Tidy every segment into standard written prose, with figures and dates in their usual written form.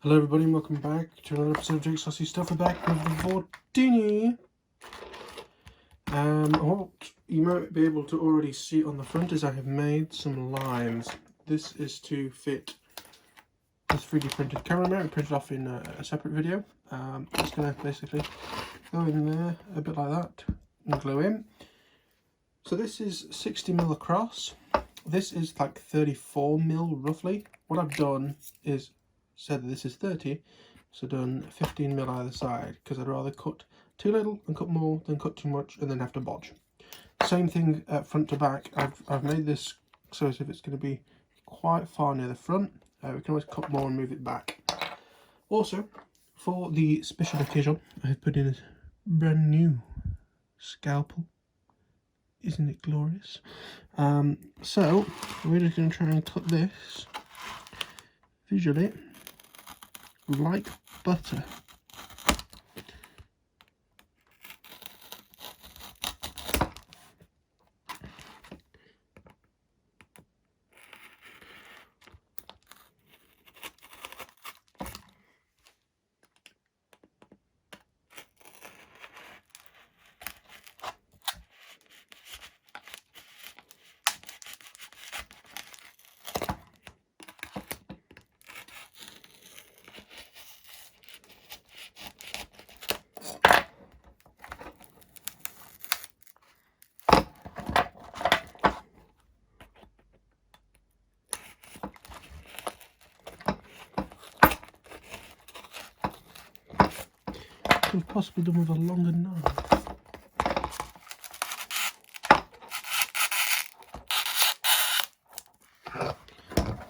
Hello everybody and welcome back to another episode of Jake's Saucy Stuff. We're back with the Vortini. What you might be able to already see on the front is I have made some lines. This is to fit this 3D printed camera mount, printed off in a separate video. It's going to basically go in there a bit like that and glue in. So this is 60mm across. This is like 34mm roughly. What I've done is said this is 30, so done 15mm either side, because I'd rather cut too little and cut more than cut too much and then have to bodge. Same thing front to back. I've made this so as if it's going to be quite far near the front. We can always cut more and move it back. Also, for the special occasion, I have put in a brand new scalpel. Isn't it glorious? So we're just going to try and cut this visually like butter. Could have possibly done with a longer knife. I'm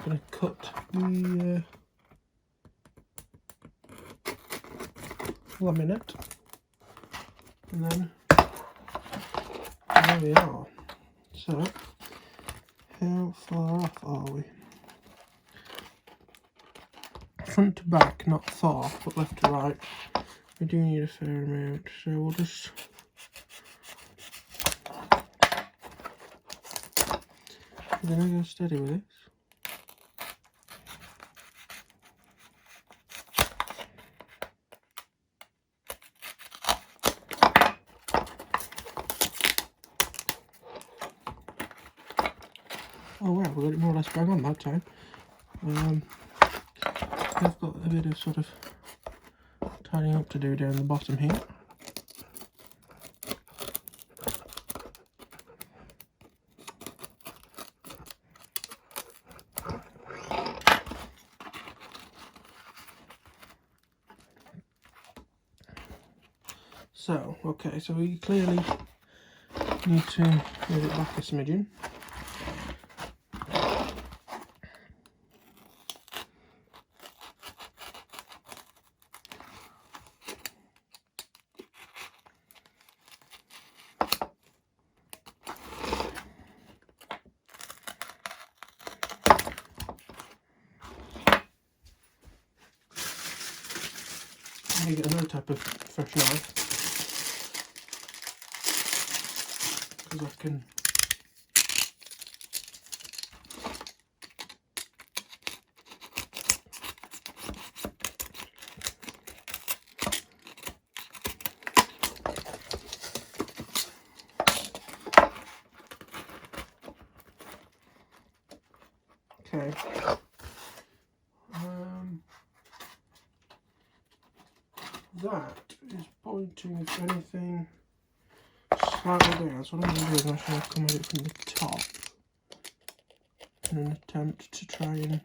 going to cut the laminate, and then there we are. So how far off are we? Front to back, not far, but left to right. We do need a fair amount, so we'll just I'm gonna go steady with this. Oh wow, we got it more or less bang on that time. I've got a bit of sort of tidying up to do down the bottom here. So, okay, so we clearly need to move it back a smidgen. I get another type of fresh knife, because I can okay. That is pointing, if anything, slightly down. So what I'm going to do is I'm actually going to come at it from the top in an attempt to try and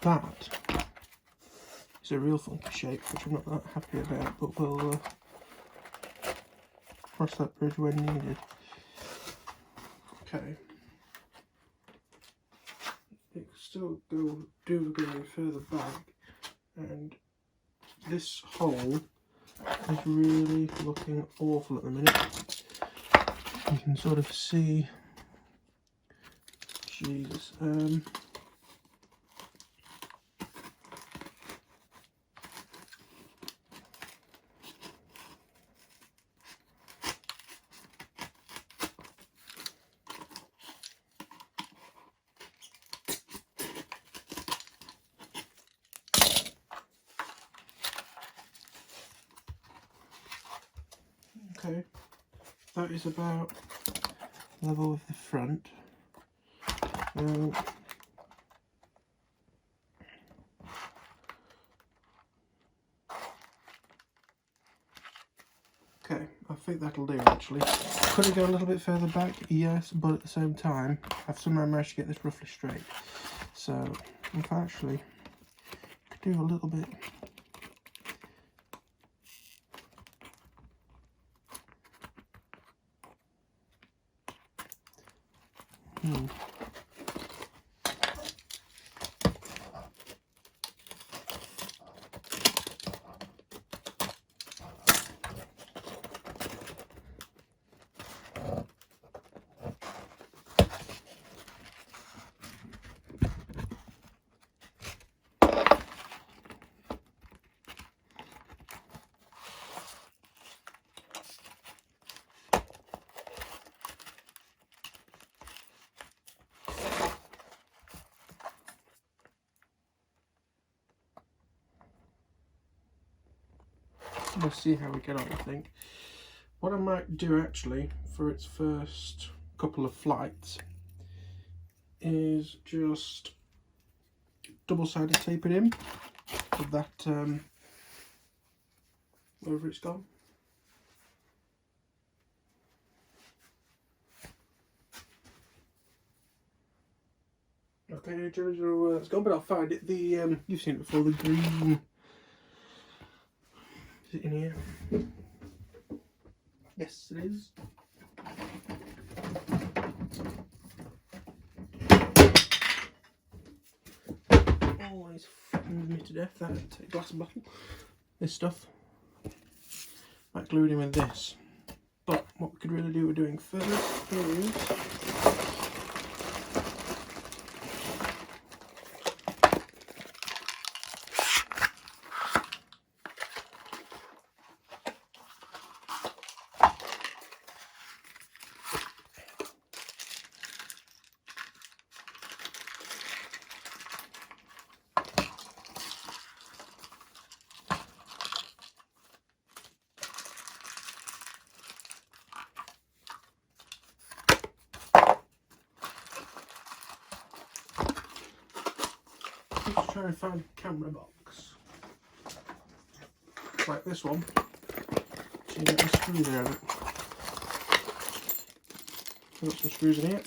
that It's a real funky shape, which I'm not that happy about, but we'll cross that bridge when needed. Okay. It can still go further back, and this hole is really looking awful at the minute. You can sort of see, Jesus, okay, that is about level with the front. Okay, I think that'll do actually. Could it go a little bit further back? Yes, but at the same time, I've somehow managed to get this roughly straight. So, if I actually could do a little bit. We'll see how we get on, I think. What I might do actually for its first couple of flights is just double-sided tape it in with that wherever it's gone. Okay, it's gone, but I'll find it. The you've seen it before, the green. Is it in here? Yes, it is. Always frightens me to death, that glass bottle. This stuff. Like glued in with this. But what we could really do with doing first is let's try and find a camera box. Like this one. So you get the screws out of it. I've got some screws in here.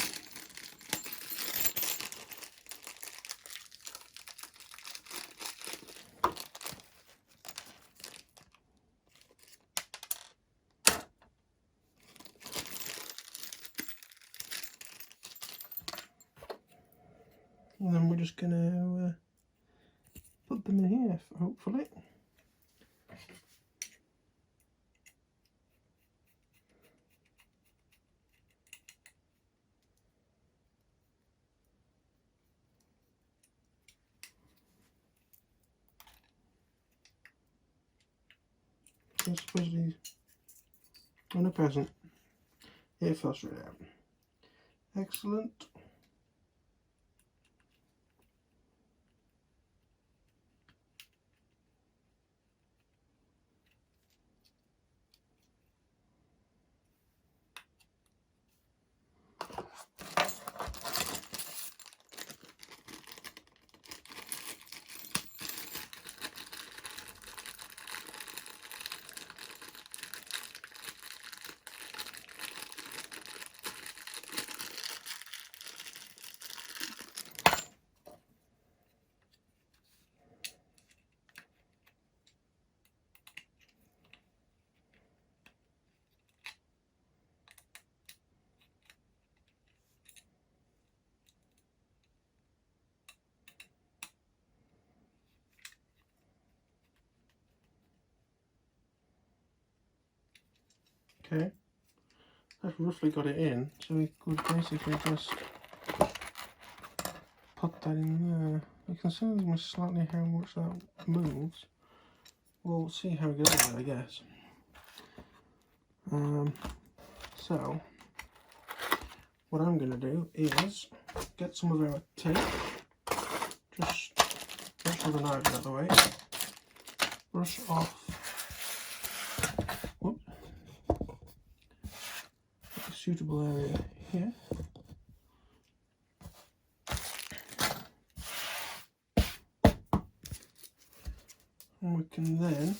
And then we're just going to put them in here, hopefully. I suppose these on a present. It fell straight out. Excellent. Okay, I've roughly got it in, so we could basically just put that in there. You can see slightly how much that moves. We'll see how we get on, I guess. So what I'm going to do is get some of our tape, just brush all the knives out of the way, brush off a suitable area here. And we can then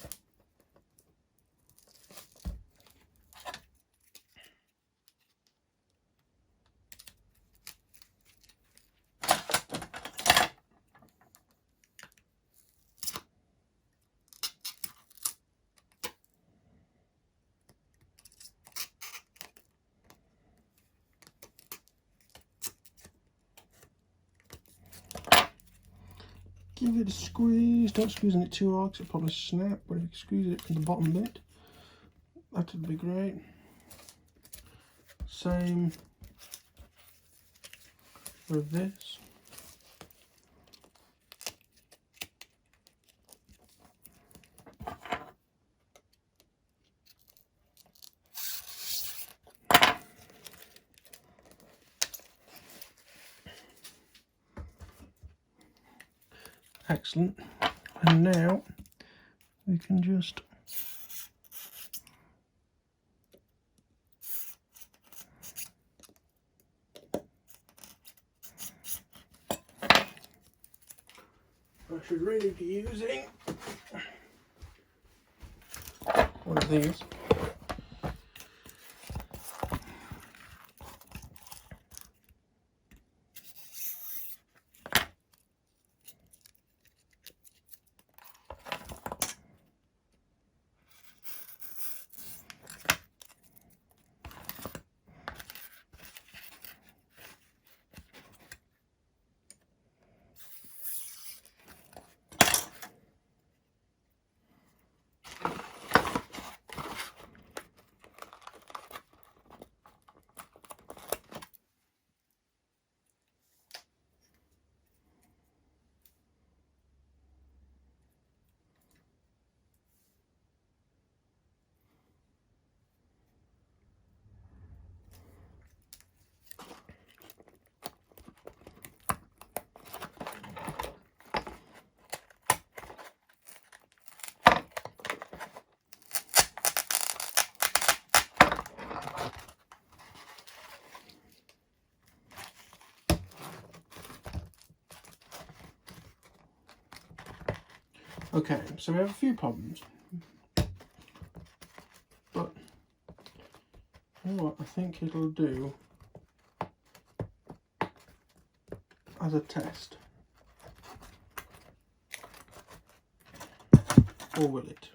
give it a squeeze. Don't squeeze it too hard because it'll probably snap, but if you squeeze it from the bottom bit, that would be great. Same with this. Excellent. And now we can just I should really be using one of these. Okay, so we have a few problems, but you know what, I think it'll do as a test. Or will it?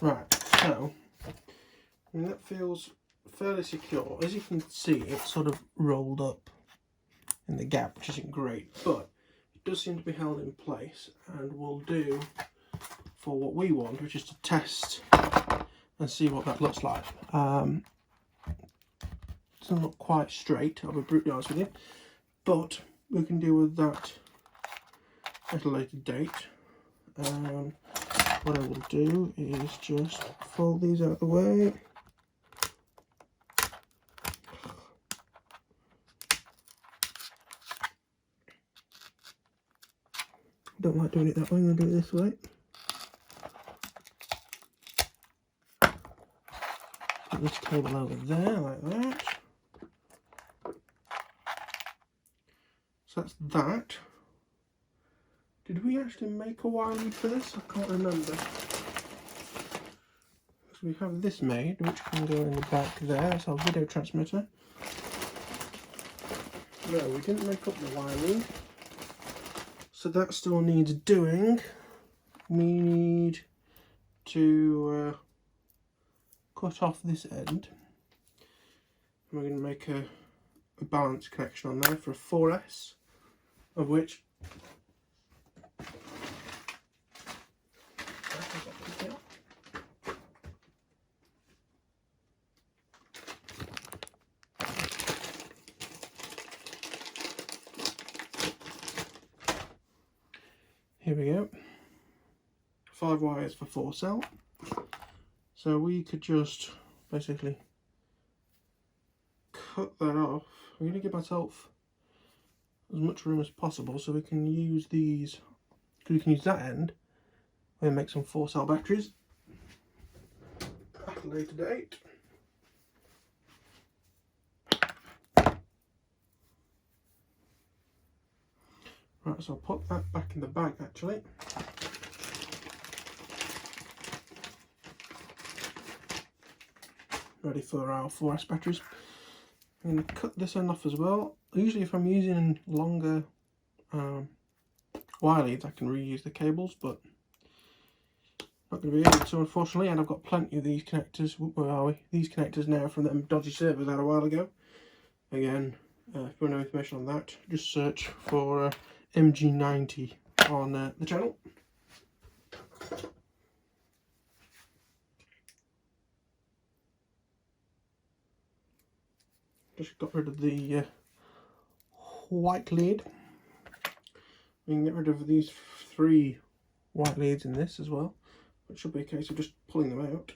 Right, so that feels fairly secure. As you can see, it's sort of rolled up in the gap, which isn't great, but it does seem to be held in place and will do for what we want, which is to test and see what that looks like. It's not quite straight, I'll be brutally honest with you, but we can deal with that at a later date. What I will do is just fold these out of the way. Don't like doing it that way, I'm going to do it this way. Put this table over there like that. So that's that. Did we actually make a wire lead for this? I can't remember. So we have this made, which can go in the back there. That's our video transmitter. No, we didn't make up the wire lead. So that still needs doing. We need to cut cut off this end. We're going to make a balance connection on there for a 4S, of which here we go, 5 wires for 4 cell. So we could just basically cut that off. I'm going to give myself as much room as possible so we can use these, because we can use that end and make some 4 cell batteries at a later date. Right, so I'll put that back in the bag actually. Ready for our 4S batteries. I'm going to cut this end off as well. Usually if I'm using longer wire leads I can reuse the cables, but not going to be able to unfortunately, and I've got plenty of these connectors. Where are we? These connectors now from them dodgy servers out a while ago. Again, if you want no information on that, just search for MG90 on the channel. Just got rid of the white lead. We can get rid of these 3 white leads in this as well. It should be a case of just pulling them out.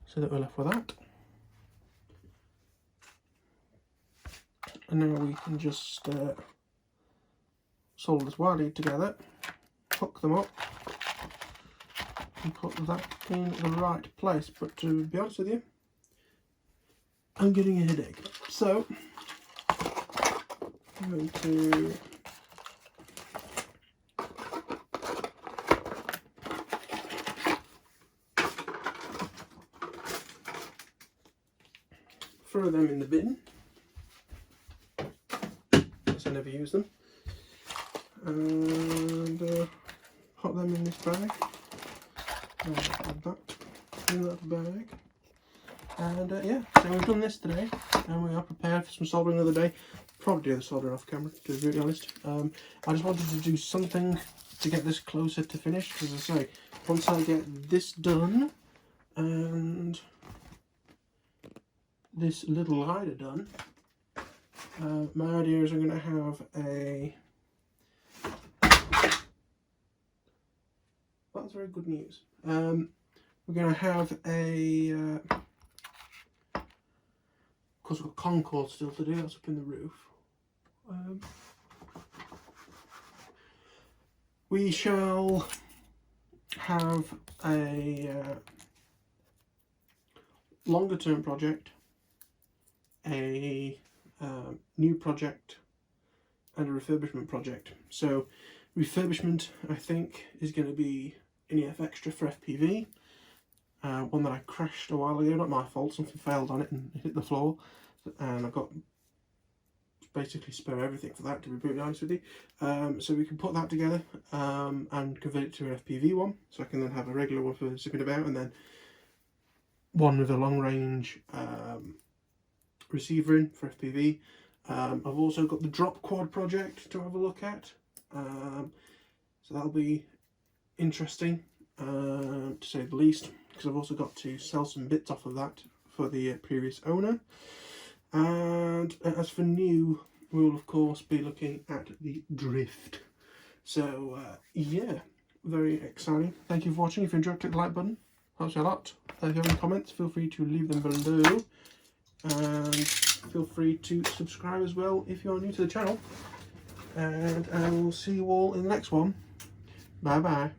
So that we're left with that. And now we can just solder this wire lead together, hook them up, and put that in the right place. But to be honest with you, I'm getting a headache. So I'm going to throw them in the bin, because I never use them, and put them in this bag. Add that in that bag, and yeah, so we've done this today and we are prepared for some soldering another day. Probably do the soldering off camera, to be really honest. I just wanted to do something to get this closer to finish, because as I say, once I get this done and this little lighter done, my idea is I'm going to have a... That's very good news. We're going to have a... of course, we've got Concord still to do, that's up in the roof. We shall have a longer term project, a new project, and a refurbishment project. So refurbishment, I think, is going to be an EF Extra for FPV, one that I crashed a while ago, not my fault, something failed on it and hit the floor, and I've got basically spare everything for that, to be brutally honest with you. So we can put that together and convert it to an FPV one, so I can then have a regular one for zipping about, and then one with a long range receiver in for FPV. I've also got the drop quad project to have a look at, so that'll be interesting to say the least, because I've also got to sell some bits off of that for the previous owner. And as for new, we will of course be looking at the drift. So yeah, very exciting. Thank you for watching. If you enjoyed, click the like button, helps me a lot. If you have any comments, feel free to leave them below, and feel free to subscribe as well if you're new to the channel, and I will see you all in the next one. Bye bye.